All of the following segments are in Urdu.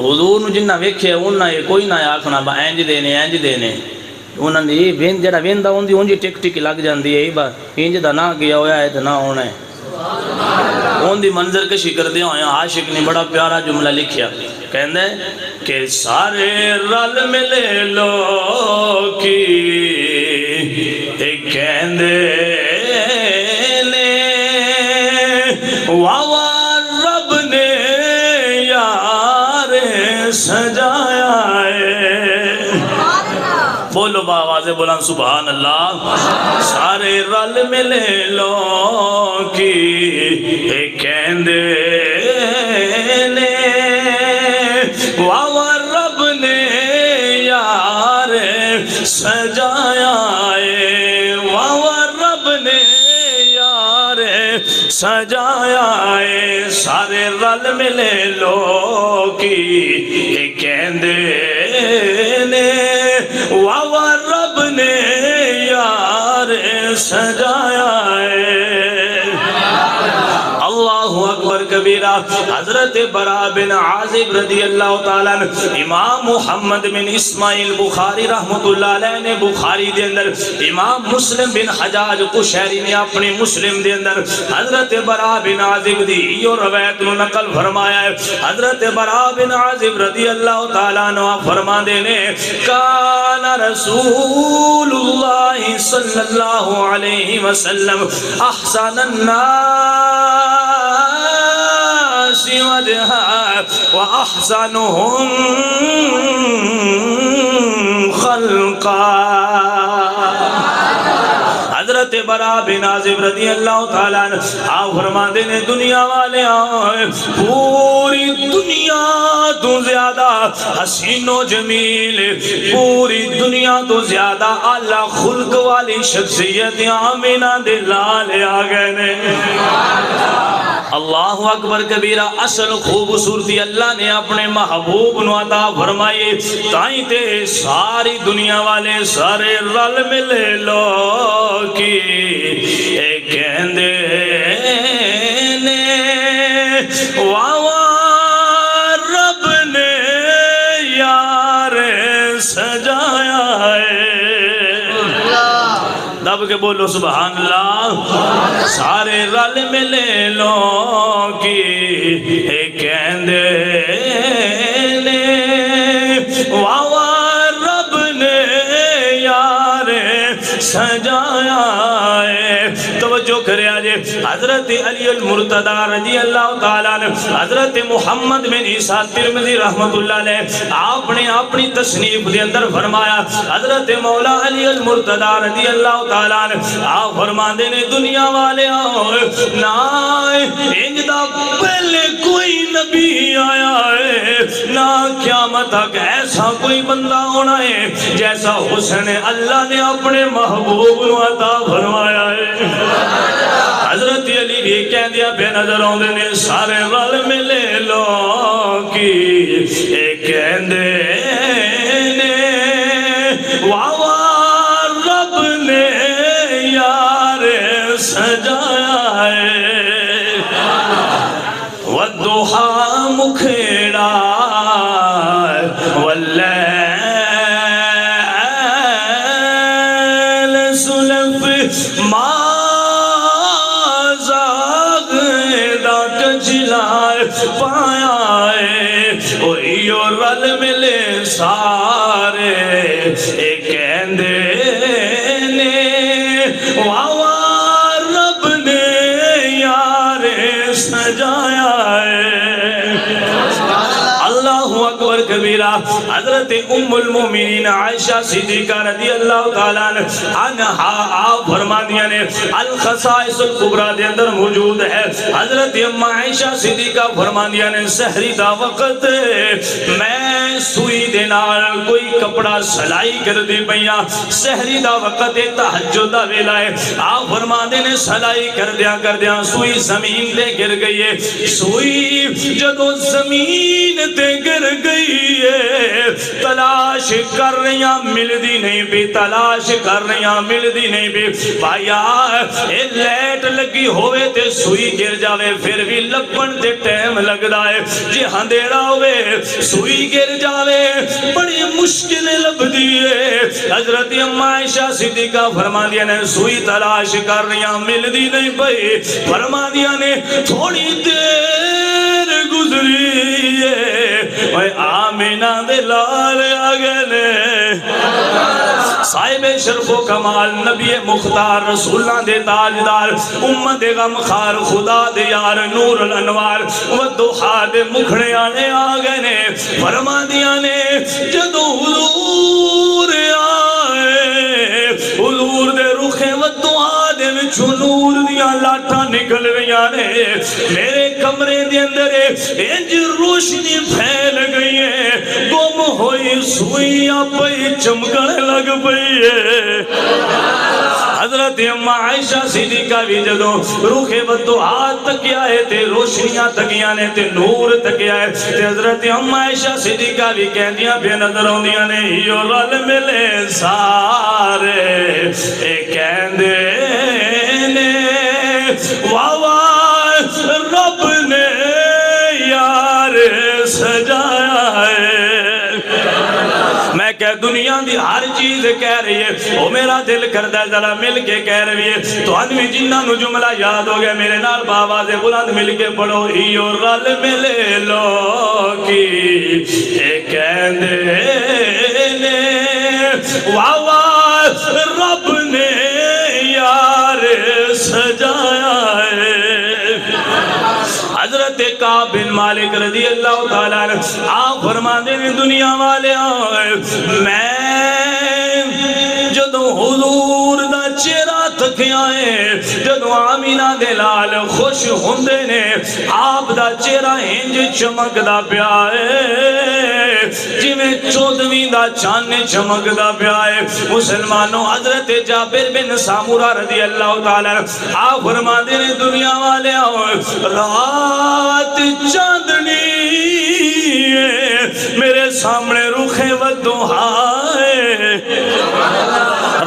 حضور نو جنہ ویکھے انہاں یہ کوئی نہ آکھنا با اینج دینے انہاں دی وین جڑا ویندا ہوندی اونجی ٹک ٹک لگ جاندی ہے با انج دا نہ کیا ہویا ہے تے نہ ہونا ہے ان دی منظر کشی کر دیا ہویا عاشق نے بڑا پیارا جملہ لکھیا کہندے کہ سارے رل ملے لوکی ایک کہندے نے واوا رب نے یار سجایا ہے بولو باواز بلند سبحان اللہ سارے رل ملے لوکی ایک کہندے نے واوا رب نے یار سجایا ہے واوا رب نے یار سجایا ہے سارے رل ملے لوکی ایک کہندے نے واوا رب نے یار سجایا ہے اللہ اکبر کبیرہ حضرت براء بن عازب رضی اللہ تعالیٰ امام محمد بن اسماعیل بخاری رحمت اللہ علیہ نے بخاری دے اندر امام مسلم بن حجاج قشیری نے اپنی مسلم دے اندر حضرت براء بن عازب دی یہ روایت نو نقل فرمایا ہے حضرت براء بن عازب رضی اللہ تعالیٰ عنہ فرما دینے کان رسول اللہ صلی اللہ علیہ وسلم احسن الناس وجہا وأحسنهم خلقا حضرت براء بن عازب رضی اللہ تعالیٰ آپ فرما دینے دنیا والے آئے پوری دنیا تو زیادہ حسین و جمیل پوری دنیا تو زیادہ اعلیٰ خلق والی شخصیت آمینہ دے لالے آگئے نے اللہ اکبر کبیرہ اصل خوبصورتی اللہ نے اپنے محبوب نو عطا فرمائے تائیں تے ساری دنیا والے سارے رل ملے لوکی ایک کہندے نے واوا رب نے یار سجایا ہے دب کے بولو سبحان اللہ سارے رل ملے لوکی ایک کہندے نے واوا رب نے یار سجایا ہے توجہ کرے آجے حضرت علی المرتضی رضی اللہ تعالیٰ عنہ حضرت محمد بن عیسیٰ ترمذی رحمت اللہ علیہ آپ نے اپنی تصنیف دے اندر فرمایا حضرت مولا علی المرتضی رضی اللہ تعالیٰ عنہ آپ فرما دینے دنیا والے آئے نہ انجدہ پہلے کوئی نبی آیا ہے نہ قیامت تک ایسا کوئی بندہ ہونا ہے جیسا حسن اللہ نے اپنے محبوب نو عطا فرمایا ہے حضرت علی بھی کہہ دیا بے نظر ہوندے نے سارے رل ملے لوکی ایک کہندے نے واوا رب نے یار سجایا ہے والضحا مکھیڑا واللیل سلف ما پایا ہے وہی اور رل ملے سارے ایک کہندے نے واوا رب نے یار سجایا ہے اللہ اکبر کبیرہ حضرت ام المومنین عائشہ صدیقہ رضی اللہ تعالیٰ عنہا آپ فرما دیا نے الخصائص الکبریٰ دے اندر موجود ہے حضرت ام عائشہ صدیقہ فرما دیا نے سحری دا وقت میں سوئی دینار کوئی کپڑا سلائی کر دی پہیا سحری دا وقت تحجد دا ویلا ہے آپ فرما دینے سلائی کر دیا سوئی زمین دے گر گئی ہے سوئی جدو زمین تے گر گئی ہے تلاش کر رہی ہیں ملدی نہیں بھی، تلاش کر رہی ہیں ملدی نہیں بھی. بھائیا اے لیٹ لگی ہوئے تے سوئی گر جاوے پھر بھی لبن تے ٹائم لگدا ہے. جی اندھیرا ہوئے سوئی گر جاوے بڑی مشکل لبدی ہے. حضرت اما عائشہ صدیقہ فرما دیا نے سوئی تلاش کر رہی ہیں ملدی نہیں پئی. فرما دیا نے تھوڑی دیر گزری ہے اے آمینہ دے لال آگلے صاحب شرف و کمال نبی مختار رسولہ دے تاجدار امت غم خار خدا دے یار نور الانوار ودوحا دے مکھڑے آنے آگئے نے. فرما دیا نے جدو حضور آئے حضور دے رخے ودوحا دے وچھو نور دیا لاٹھا نکل رہی آنے. میرے کمرے دے اندر انج روشنی پھیل گئی ہے گم ہوئی سوئی آپئی چمکنے لگ پئی ہے. حضرت اما عائشہ صدیقہ بھی جدو روح ودعا تکیا ہے تے روشنیاں تکیاں نے تے نور تکیا ہے تے حضرت اما عائشہ صدیقہ بھی کہندیاں بے نظر ہوندیاں نے ہیو رل ملے سارے اے کہندے نے واہ واہ رب نے یار سجایا ہے. میں کہ دنیا دی ہر چیز کہہ رہی ہے وہ میرا دل کردہ ہے ذرا مل کے کہہ رہی ہے. تو آدمی جنہ نو جملہ یاد ہو گیا میرے نال بابا سے بلند مل کے پڑھو ہیو رل ملے لوکی اے کہندے نے واہ واہ رب نے یار سجایا ہے. حضرت کعب بن مالک رضی اللہ تعالیٰ عنہ آپ فرما دیں دنیا والے میں جدو حضور دا چہرہ تکیا ہے جدو آمینہ دے لال خوش ہوندے نے آپ دا چہرہ ہنج چمک دا پیا ہے جی میں 14ویں دا چاند چمک دا پیا ہے. مسلمانوں حضرت جابر بن سامورہ رضی اللہ تعالیٰ آپ فرما دیں دنیا والے رات چاندنی میرے سامنے رخ ودوحا ہے.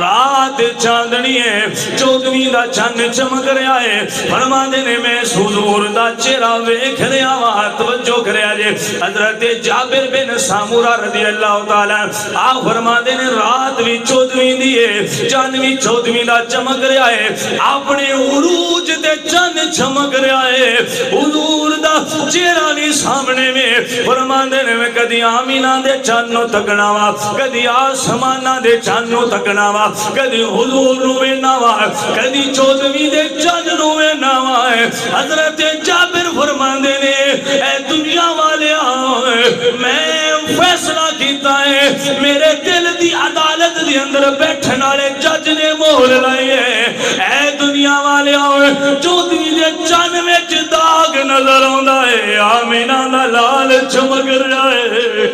رات چاندنی ہے 14ویں دا چاند چمک رہا ہے. فرما دینے میں حضور دا چہرہ ویکھ رہا وہاں توجہ کریا جے. حضرت جابر بن سامورہ رضی اللہ تعالیٰ آپ فرما دینے رات بھی 14ویں دیئے چاند بھی 14ویں دا چمک رہا ہے. اپنے عروج دے چاند چمک رہا ہے حضور دا چہرہ نہیں سامنے میں. فرما دینے میں کدی آمینہ دے چانو تکنا وا کدی آسمانہ دے چانو تکنا وا کدی حضور نوے نوا کدی 14ویں دے چاند نوے نوا. حضرت جابر فرما دینے اے دنیا والے میں فیصلہ کیتا ہے میرے دل دی عدالت دی اندر بیٹھن والے جج نے مہر لائی ہے. اے دنیا والے 14ویں دے چاند وچ داغ نظر آندا ہے آمینہ دا لال چمک رہا ہے.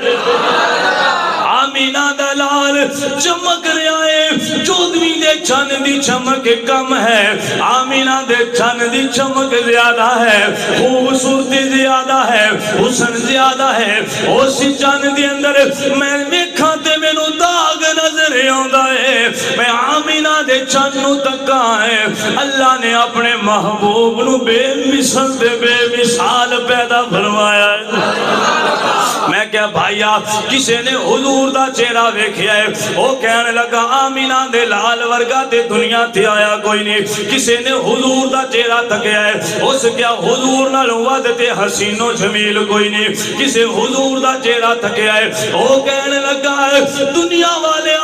آمینہ دا لال چمک رہا ہے 14ویں دے چاند دی چمک کم ہے آمینہ دے چاند دی چمک زیادہ ہے خوبصورتی زیادہ ہے حسن زیادہ ہے. اسی چاند دی اندر میں ویکھاں تے مینوں داغ نظر آندا ہے. میں آمینہ دے چاند نو تکا ہے اللہ نے اپنے محبوب نو بے مثل دے بے مثال پیدا فرمایا ہے. میں کیا بھائیا کسے نے حضور دا چہرہ ویکھیا ہے وہ کہنے لگا آمینہ دے لال ورگا تے دنیا تے آیا کوئی نہیں. کسے نے حضور دا چہرہ تکیا ہے اس کیا حضور نال ود تے حسین و جمیل کوئی نہیں. کسے حضور دا چہرہ تکیا ہے وہ کہنے لگا ہے دنیا والے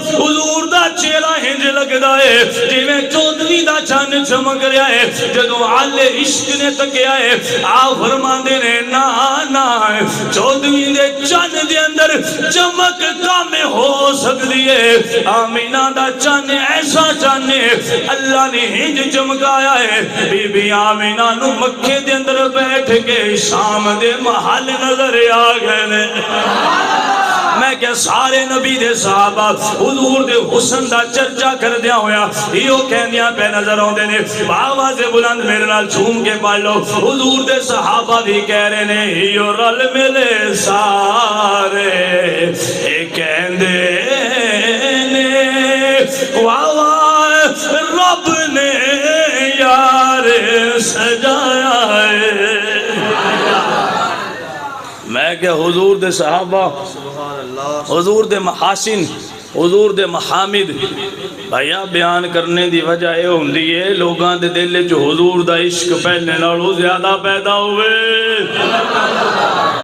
حضور دا چہرہ ہنج لگدا ہے جی میں 14ویں دا چاند چمک رہا ہے. جدو آل عشق نے تکیا ہے آپ فرما دے نے نا نا 14ویں دے چاند دے اندر چمک کام ہو سکتی ہے. آمینہ دا چاند ایسا چاند اللہ نے ہنج چمکایا ہے. بی بی آمینہ نو مکے دے اندر بیٹھ کے شام دے محل نظر آ گئے. میں کیا سارے نبی دے صحابہ حضور دے حسن دا چرچا کر دیا ہویا یہ کہندیاں پہ نظر ہوندے نے. آواز بلند میرے نال جھوم کے پڑھ لو حضور دے صحابہ بھی کہہ رہے نے یہ رل ملے سارے حضور دے صحابہ، حضور دے محاسن، حضور دے محامد بھائیا بیان کرنے دی وجہ اے ہوندی ہے لوگاں دے دل جو حضور دا عشق پہلے نالوں زیادہ پیدا ہوئے